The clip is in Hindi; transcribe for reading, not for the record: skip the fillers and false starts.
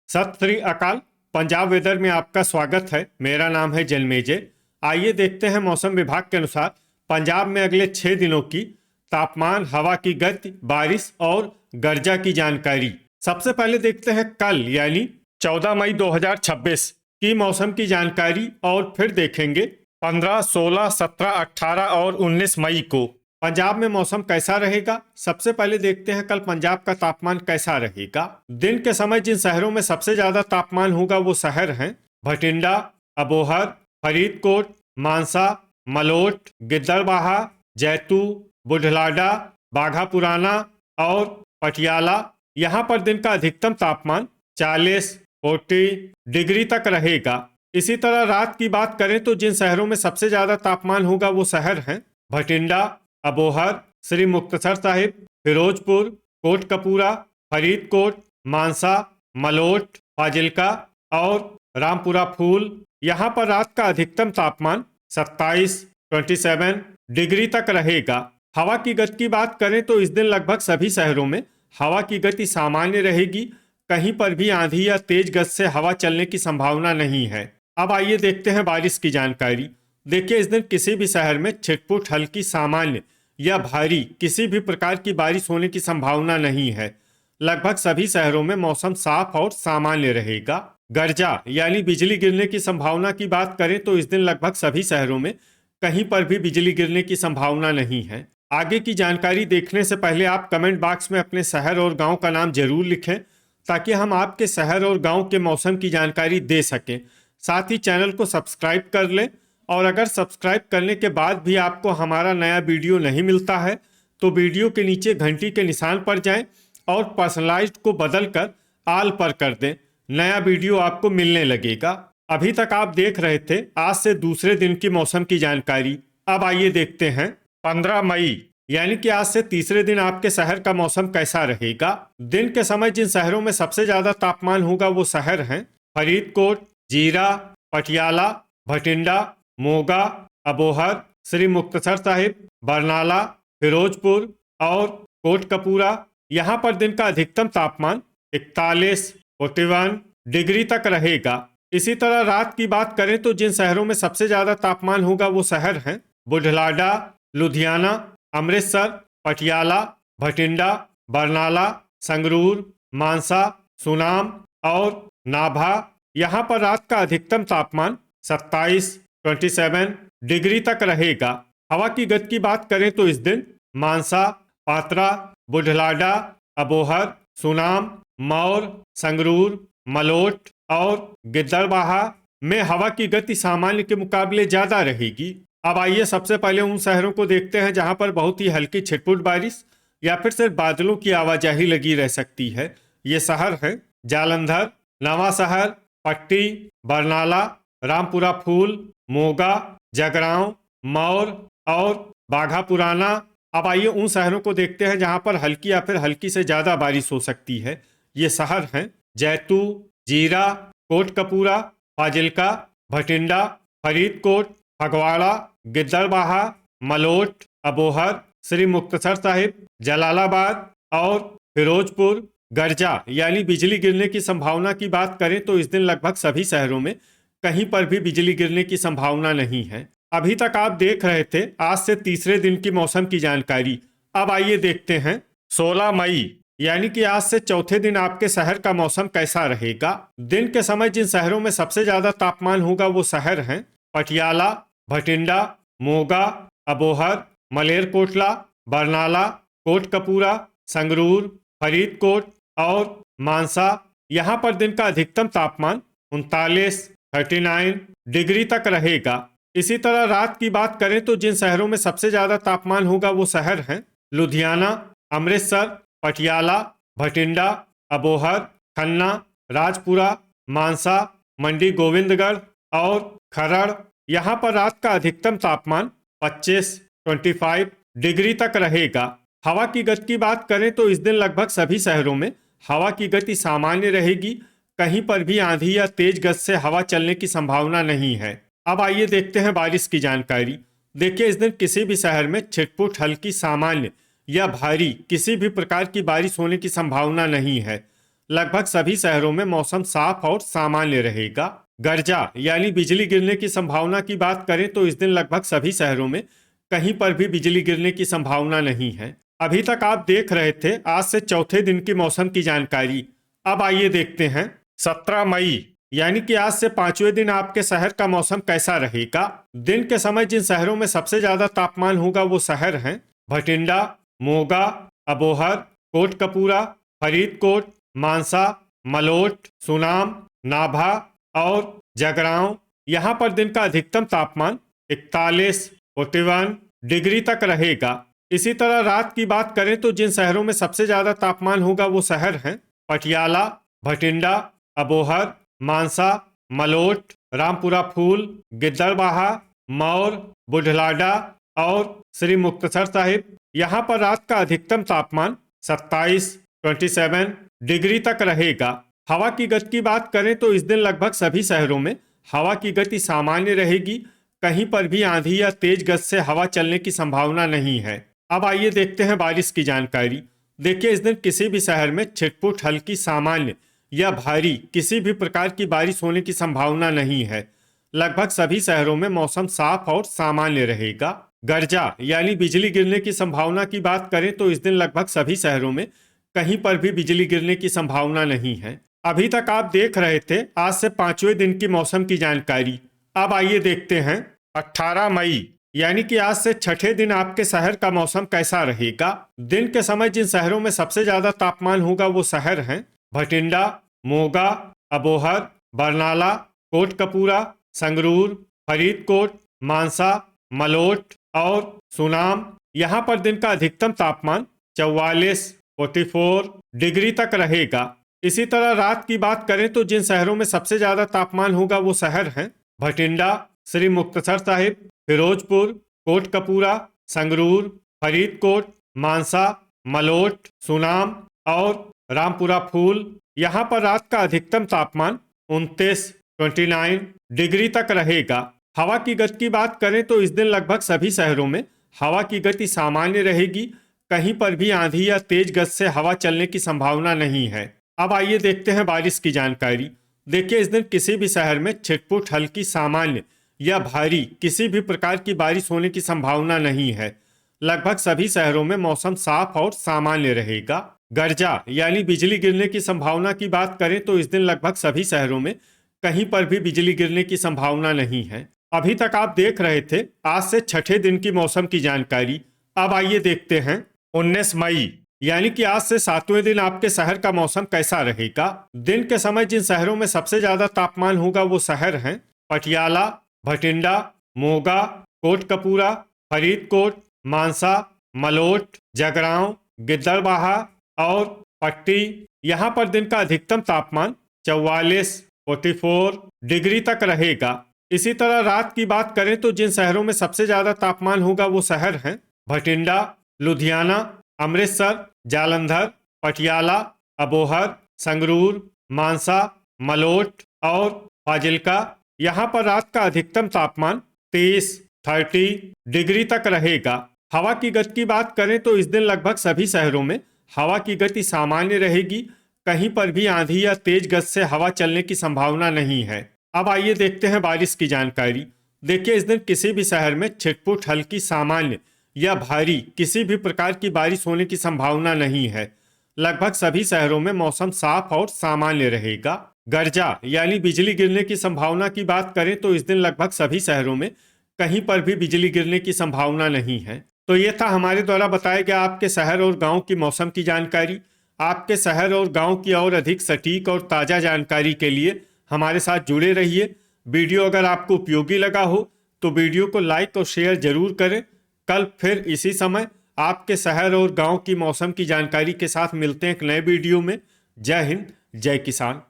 सत श्री अकाल। पंजाब वेदर में आपका स्वागत है। मेरा नाम है जन्मेजय। आइए देखते हैं मौसम विभाग के अनुसार पंजाब में अगले 6 दिनों की तापमान, हवा की गति, बारिश और गर्जा की जानकारी। सबसे पहले देखते हैं कल यानी 14 मई 2026 की मौसम की जानकारी और फिर देखेंगे 15, 16, 17, 18 और 19 मई को पंजाब में मौसम कैसा रहेगा। सबसे पहले देखते हैं कल पंजाब का तापमान कैसा रहेगा। दिन के समय जिन शहरों में सबसे ज्यादा तापमान होगा वो शहर हैं भटिंडा, अबोहर, फरीदकोट, मानसा, मलोट, गिद्दड़बाहा, जैतू, बुढलाडा, बाघा पुराना और पटियाला। यहाँ पर दिन का अधिकतम तापमान 40 डिग्री तक रहेगा। इसी तरह रात की बात करें तो जिन शहरों में सबसे ज्यादा तापमान होगा वो शहर हैं भटिंडा, अबोहर, श्री मुक्तसर साहिब, फिरोजपुर, कोटकपूरा, फरीदकोट, मानसा, मलोट, फाजिल्का और रामपुरा फूल। यहाँ पर रात का अधिकतम तापमान 27 डिग्री तक रहेगा। हवा की गति की बात करें तो इस दिन लगभग सभी शहरों में हवा की गति सामान्य रहेगी। कहीं पर भी आंधी या तेज गति से हवा चलने की संभावना नहीं है। अब आइए देखते हैं बारिश की जानकारी। देखिए, इस दिन किसी भी शहर में छिटपुट, हल्की, सामान्य या भारी किसी भी प्रकार की बारिश होने की संभावना नहीं है। लगभग सभी शहरों में मौसम साफ और सामान्य रहेगा। गर्जा यानी बिजली गिरने की संभावना की बात करें तो इस दिन लगभग सभी शहरों में कहीं पर भी बिजली गिरने की संभावना नहीं है। आगे की जानकारी देखने से पहले आप कमेंट बॉक्स में अपने शहर और गांव का नाम जरूर लिखें ताकि हम आपके शहर और गांव के मौसम की जानकारी दे सकें। साथ ही चैनल को सब्सक्राइब कर लें और अगर सब्सक्राइब करने के बाद भी आपको हमारा नया वीडियो नहीं मिलता है तो वीडियो के नीचे घंटी के निशान पर जाएं और पर्सनलाइज्ड को बदलकर आल पर कर दें। नया वीडियो आपको मिलने लगेगा। अभी तक आप देख रहे थे आज से दूसरे दिन की मौसम की जानकारी। अब आइए देखते हैं 15 मई यानी कि आज से तीसरे दिन आपके शहर का मौसम कैसा रहेगा। दिन के समय जिन शहरों में सबसे ज्यादा तापमान होगा वो शहर हैं फरीदकोट, जीरा, पटियाला, भटिंडा, मोगा, अबोहर, श्री मुक्तसर साहिब, बरनाला, फिरोजपुर और कोटकपूरा। यहाँ पर दिन का अधिकतम तापमान 41 डिग्री तक रहेगा। इसी तरह रात की बात करें तो जिन शहरों में सबसे ज्यादा तापमान होगा वो शहर हैं बुढलाडा, लुधियाना, अमृतसर, पटियाला, भटिंडा, बरनाला, संगरूर, मानसा, सुनाम और नाभा। यहाँ पर रात का अधिकतम तापमान 27 डिग्री तक रहेगा। हवा की गति की बात करें तो इस दिन मानसा, पात्रा, बुढलाडा, अबोहर, सुनाम, मौर, संगरूर, मलोट और गिद्दड़बाहा में हवा की गति सामान्य के मुकाबले ज्यादा रहेगी। अब आइए सबसे पहले उन शहरों को देखते हैं जहां पर बहुत ही हल्की छिटपुट बारिश या फिर सिर्फ बादलों की आवाजाही लगी रह सकती है। ये शहर हैं जालंधर, नवा शहर, पट्टी, बरनाला, रामपुरा फूल, मोगा, जगरांव, मौर और बाघा पुराना। अब आइए उन शहरों को देखते हैं जहां पर हल्की या फिर हल्की से ज्यादा बारिश हो सकती है। ये शहर हैं जैतू, जीरा, कोटकपूरा, फाजिल्का, भटिंडा, फरीदकोट, फगवाड़ा, गिद्दड़बाहा, मलोट, अबोहर, श्री मुक्तसर साहिब, जलालाबाद और फिरोजपुर। गर्जा यानी बिजली गिरने की संभावना की बात करें तो इस दिन लगभग सभी शहरों में कहीं पर भी बिजली गिरने की संभावना नहीं है। अभी तक आप देख रहे थे आज से तीसरे दिन की मौसम की जानकारी। अब आइए देखते हैं 16 मई यानी कि आज से चौथे दिन आपके शहर का मौसम कैसा रहेगा। दिन के समय जिन शहरों में सबसे ज्यादा तापमान होगा वो शहर हैं पटियाला, भटिंडा, मोगा, अबोहर, मलेरकोटला, बरनाला, कोटकपूरा, संगरूर, फरीदकोट और मानसा। यहाँ पर दिन का अधिकतम तापमान 39 डिग्री तक रहेगा। इसी तरह रात की बात करें तो जिन शहरों में सबसे ज्यादा तापमान होगा वो शहर हैं लुधियाना, अमृतसर, पटियाला, भटिंडा, अबोहर, खन्ना, राजपुरा, मानसा, मंडी गोविंदगढ़ और खरड़। यहाँ पर रात का अधिकतम तापमान 25 डिग्री तक रहेगा। हवा की गति की बात करें तो इस दिन लगभग सभी शहरों में हवा की गति सामान्य रहेगी। कहीं पर भी आंधी या तेज गति से हवा चलने की संभावना नहीं है। अब आइए देखते हैं बारिश की जानकारी। देखिए, इस दिन किसी भी शहर में छिटपुट, हल्की, सामान्य या भारी किसी भी प्रकार की बारिश होने की संभावना नहीं है। लगभग सभी शहरों में मौसम साफ और सामान्य रहेगा। गर्जा यानी बिजली गिरने की संभावना की बात करें तो इस दिन लगभग सभी शहरों में कहीं पर भी बिजली गिरने की संभावना नहीं है। अभी तक आप देख रहे थे आज से चौथे दिन की मौसम की जानकारी। अब आइए देखते हैं 17 मई यानी कि आज से पांचवें दिन आपके शहर का मौसम कैसा रहेगा। दिन के समय जिन शहरों में सबसे ज्यादा तापमान होगा वो शहर हैं भटिंडा, मोगा, अबोहर, कोटकपूरा, फरीदकोट, मानसा, मलोट, सुनाम, नाभा और जगरांव। यहाँ पर दिन का अधिकतम तापमान 41, 41 डिग्री तक रहेगा। इसी तरह रात की बात करें तो जिन शहरों में सबसे ज्यादा तापमान होगा वो शहर हैं पटियाला, भटिंडा, अबोहर, मानसा, मलोट, रामपुरा फूल, गिद्दड़बाहा, मौर, बुढ़लाडा और श्री मुक्तसर साहिब। यहाँ पर रात का अधिकतम तापमान 27, 27 डिग्री तक रहेगा। हवा की गति की बात करें तो इस दिन लगभग सभी शहरों में हवा की गति सामान्य रहेगी। कहीं पर भी आंधी या तेज गति से हवा चलने की संभावना नहीं है। अब आइए देखते हैं बारिश की जानकारी। देखिए इस दिन किसी भी शहर में छिटपुट हल्की सामान्य या भारी किसी भी प्रकार की बारिश होने की संभावना नहीं है। लगभग सभी शहरों में मौसम साफ और सामान्य रहेगा। गर्जा यानी बिजली गिरने की संभावना की बात करें तो इस दिन लगभग सभी शहरों में कहीं पर भी बिजली गिरने की संभावना नहीं है। अभी तक आप देख रहे थे आज से पांचवें दिन की मौसम की जानकारी। अब आइए देखते हैं 18 मई यानी कि आज से छठे दिन आपके शहर का मौसम कैसा रहेगा। दिन के समय जिन शहरों में सबसे ज्यादा तापमान होगा वो शहर हैं भटिंडा, मोगा, अबोहर, बरनाला, कोटकपूरा, संगरूर, फरीदकोट, मानसा, मलोट और सुनाम। यहाँ पर दिन का अधिकतम तापमान 44, 44 डिग्री तक रहेगा। इसी तरह रात की बात करें तो जिन शहरों में सबसे ज्यादा तापमान होगा वो शहर हैं भटिंडा, श्री मुक्तसर साहिब, फिरोजपुर, कोटकपूरा, संगरूर, फरीदकोट, मानसा, मलोट, सुनाम और रामपुरा फूल। यहाँ पर रात का अधिकतम तापमान 29, 29 डिग्री तक रहेगा। हवा की गति की बात करें तो इस दिन लगभग सभी शहरों में हवा की गति सामान्य रहेगी। कहीं पर भी आंधी या तेज गति से हवा चलने की संभावना नहीं है। अब आइए देखते हैं बारिश की जानकारी। देखिए इस दिन किसी भी शहर में छिटपुट हल्की सामान्य या भारी किसी भी प्रकार की बारिश होने की संभावना नहीं है। लगभग सभी शहरों में मौसम साफ और सामान्य रहेगा। गर्जा यानी बिजली गिरने की संभावना की बात करें तो इस दिन लगभग सभी शहरों में कहीं पर भी बिजली गिरने की संभावना नहीं है। अभी तक आप देख रहे थे आज से छठे दिन की मौसम की जानकारी। अब आइए देखते हैं 19 मई यानी कि आज से सातवें दिन आपके शहर का मौसम कैसा रहेगा। दिन के समय जिन शहरों में सबसे ज्यादा तापमान होगा वो शहर हैं पटियाला, भटिंडा, मोगा, कोटकपूरा, फरीदकोट, मानसा, मलोट, जगरांव, गिद्दड़बाहा और पट्टी। यहाँ पर दिन का अधिकतम तापमान 44, 44 डिग्री तक रहेगा। इसी तरह रात की बात करें तो जिन शहरों में सबसे ज्यादा तापमान होगा वो शहर हैं भटिंडा, लुधियाना, अमृतसर, जालंधर, पटियाला, अबोहर, संगरूर, मानसा, मलोट और फाजिल्का। यहाँ पर रात का अधिकतम तापमान 23, 30 डिग्री तक रहेगा। हवा की गति की बात करें तो इस दिन लगभग सभी शहरों में हवा की गति सामान्य रहेगी। कहीं पर भी आंधी या तेज गति से हवा चलने की संभावना नहीं है। अब आइए देखते हैं बारिश की जानकारी। देखिए इस दिन किसी भी शहर में छिटपुट हल्की सामान्य या भारी किसी भी प्रकार की बारिश होने की संभावना नहीं है। लगभग सभी शहरों में मौसम साफ और सामान्य रहेगा। गर्जा यानी बिजली गिरने की संभावना की बात करें तो इस दिन लगभग सभी शहरों में कहीं पर भी बिजली गिरने की संभावना नहीं है। तो ये था हमारे द्वारा बताया गया आपके शहर और गांव की मौसम की जानकारी। आपके शहर और गांव की और अधिक सटीक और ताज़ा जानकारी के लिए हमारे साथ जुड़े रहिए। वीडियो अगर आपको उपयोगी लगा हो तो वीडियो को लाइक और शेयर जरूर करें। कल फिर इसी समय आपके शहर और गांव की मौसम की जानकारी के साथ मिलते हैं एक नए वीडियो में। जय हिंद, जय किसान।